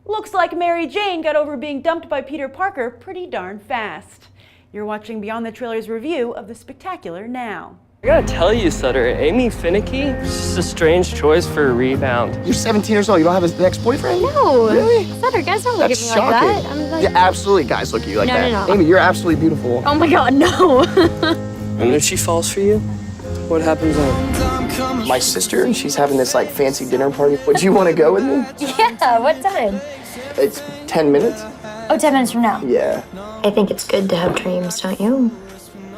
Looks like Mary Jane got over being dumped by Peter Parker pretty darn fast. You're watching Beyond the Trailer's review of The Spectacular Now. I gotta tell you, Sutter, Amy Finicky is just a strange choice for a rebound. You're 17 years old. You don't have an ex-boyfriend? No. Really? Sutter, guys don't look at me like that. I'm like... Yeah, absolutely, guys look at you like that. No. Amy, you're absolutely beautiful. Oh my God, no. And if she falls for you, what happens then? My sister, she's having this like fancy dinner party. Would you want to go with me? Yeah, what time? It's 10 minutes. Oh, 10 minutes from now. Yeah. I think it's good to have dreams, don't you?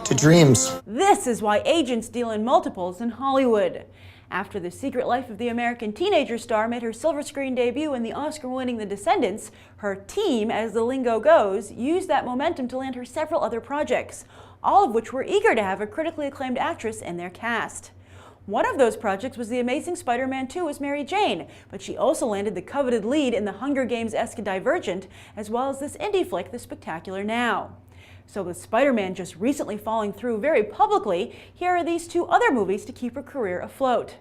To dreams. This is why agents deal in multiples in Hollywood. After The Secret Life of the American Teenager star made her silver screen debut in the Oscar-winning The Descendants, her team, as the lingo goes, used that momentum to land her several other projects, all of which were eager to have a critically acclaimed actress in their cast. One of those projects was The Amazing Spider-Man 2 as Mary Jane, but she also landed the coveted lead in the Hunger Games-esque Divergent, as well as this indie flick, The Spectacular Now. So with Spider-Man just recently falling through very publicly, here are these two other movies to keep her career afloat.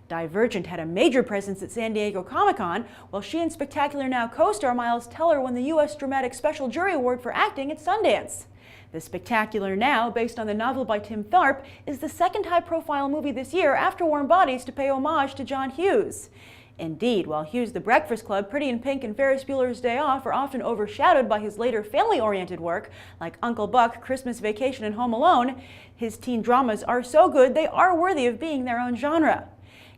Divergent had a major presence at San Diego Comic-Con, while she and Spectacular Now co-star Miles Teller won the U.S. Dramatic Special Jury Award for acting at Sundance. The Spectacular Now, based on the novel by Tim Tharp, is the second high-profile movie this year after Warm Bodies to pay homage to John Hughes. Indeed, while Hughes' The Breakfast Club, Pretty in Pink, and Ferris Bueller's Day Off are often overshadowed by his later family-oriented work, like Uncle Buck, Christmas Vacation, and Home Alone, his teen dramas are so good they are worthy of being their own genre.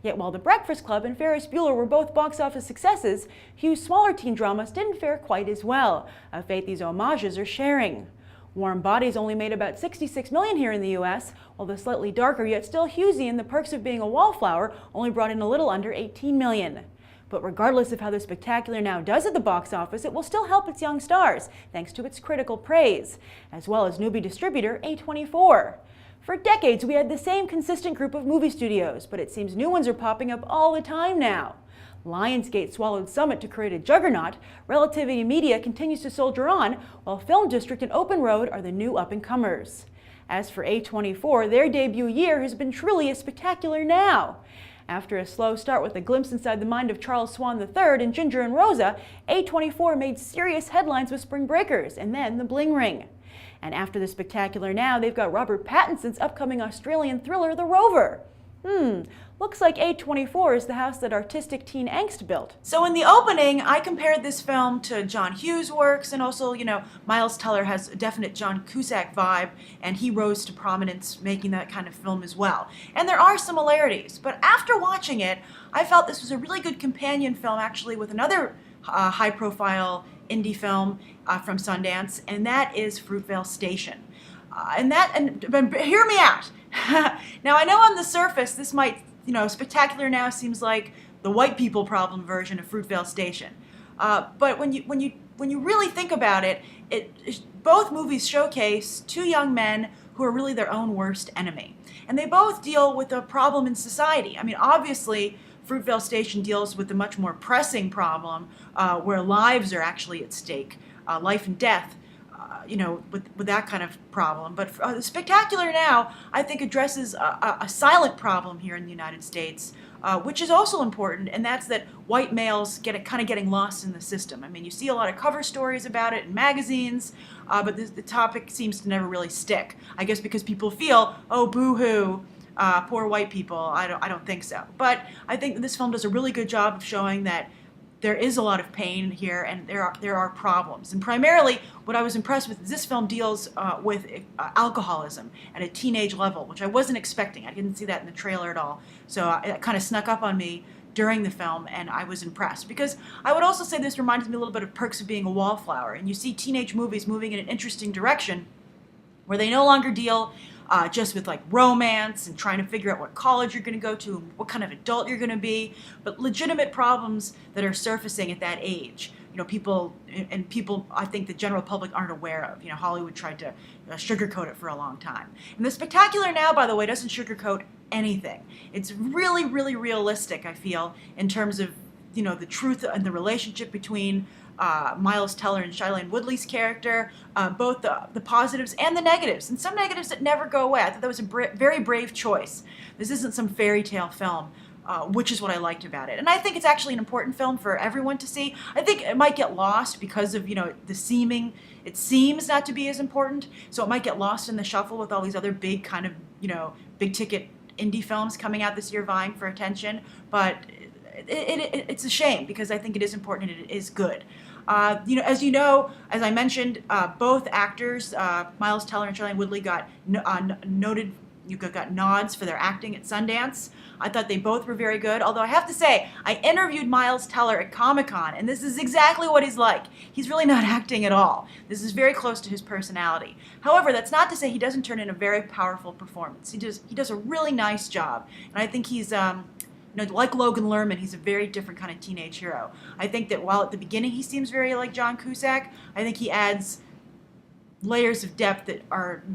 Yet while The Breakfast Club and Ferris Bueller were both box office successes, Hughes' smaller teen dramas didn't fare quite as well, a fate these homages are sharing. Warm Bodies only made about $66 million here in the US, while the slightly darker yet still Hughesian The Perks of Being a Wallflower only brought in a little under $18 million. But regardless of how The Spectacular Now does at the box office, it will still help its young stars, thanks to its critical praise, as well as newbie distributor A24. For decades, we had the same consistent group of movie studios, but it seems new ones are popping up all the time now. Lionsgate swallowed Summit to create a juggernaut, Relativity Media continues to soldier on, while Film District and Open Road are the new up-and-comers. As for A24, their debut year has been truly a spectacular now. After a slow start with a glimpse inside the mind of Charles Swan III in Ginger and Rosa, A24 made serious headlines with Spring Breakers and then The Bling Ring. And after The Spectacular Now, they've got Robert Pattinson's upcoming Australian thriller, The Rover. Looks like A24 is the house that artistic teen angst built. So in the opening, I compared this film to John Hughes' works, and also, Miles Teller has a definite John Cusack vibe, and he rose to prominence making that kind of film as well. And there are similarities, but after watching it, I felt this was a really good companion film, actually, with another high-profile indie film from Sundance, and that is Fruitvale Station. But hear me out. Now, I know on the surface this might, Spectacular Now seems like the white people problem version of Fruitvale Station. But when you really think about it, both movies showcase two young men who are really their own worst enemy, and they both deal with a problem in society. I mean, obviously, Fruitvale Station deals with the much more pressing problem where lives are actually at stake, life and death. With that kind of problem. But The Spectacular Now, I think, addresses a silent problem here in the United States, which is also important, and that's that white males kind of getting lost in the system. I mean, you see a lot of cover stories about it in magazines, but the topic seems to never really stick. I guess because people feel, oh, boo-hoo, poor white people. I don't think so. But I think this film does a really good job of showing that there is a lot of pain here, and there are problems. And primarily, what I was impressed with is this film deals with alcoholism at a teenage level, which I wasn't expecting. I didn't see that in the trailer at all. So it kind of snuck up on me during the film, and I was impressed. Because I would also say this reminds me a little bit of Perks of Being a Wallflower. And you see teenage movies moving in an interesting direction where they no longer deal just with like romance and trying to figure out what college you're going to go to and what kind of adult you're going to be, but legitimate problems that are surfacing at that age. People I think the general public aren't aware of. Hollywood tried to sugarcoat it for a long time. And The Spectacular Now, by the way, doesn't sugarcoat anything. It's really, really realistic, I feel, in terms of, the truth and the relationship between Miles Teller and Shailene Woodley's character, both the positives and the negatives, and some negatives that never go away. I thought that was a very brave choice. This isn't some fairy tale film, which is what I liked about it. And I think it's actually an important film for everyone to see. I think it might get lost because of, it seems not to be as important, so it might get lost in the shuffle with all these other big kind of, big ticket indie films coming out this year vying for attention. But it's a shame because I think it is important and it is good. As as I mentioned, both actors, Miles Teller and Shailene Woodley, got nods for their acting at Sundance. I thought they both were very good, although I have to say, I interviewed Miles Teller at Comic-Con, and this is exactly what he's like. He's really not acting at all. This is very close to his personality. However, that's not to say he doesn't turn in a very powerful performance. He does a really nice job, and I think he's like Logan Lerman, he's a very different kind of teenage hero. I think that while at the beginning he seems very like John Cusack, I think he adds layers of depth that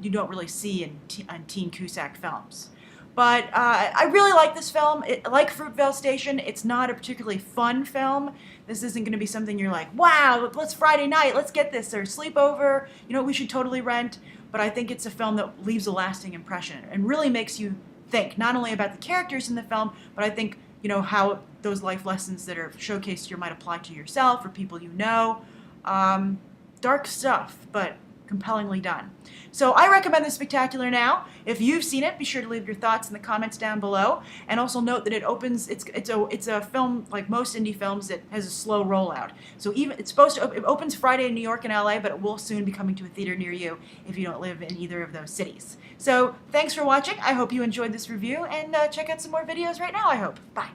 you don't really see in teen Cusack films. But I really like this film. Like Fruitvale Station, it's not a particularly fun film. This isn't going to be something you're like, wow, let's Friday night, let's get this, or sleepover, we should totally rent. But I think it's a film that leaves a lasting impression and really makes you think, not only about the characters in the film, but I think, how those life lessons that are showcased here might apply to yourself or people you know. Dark stuff, but compellingly done. So I recommend this Spectacular Now. If you've seen it, be sure to leave your thoughts in the comments down below, and also note that it opens. It's a film like most indie films that has a slow rollout. So it opens Friday in New York and LA, but it will soon be coming to a theater near you if you don't live in either of those cities. So thanks for watching. I hope you enjoyed this review, and check out some more videos right now. I hope. Bye.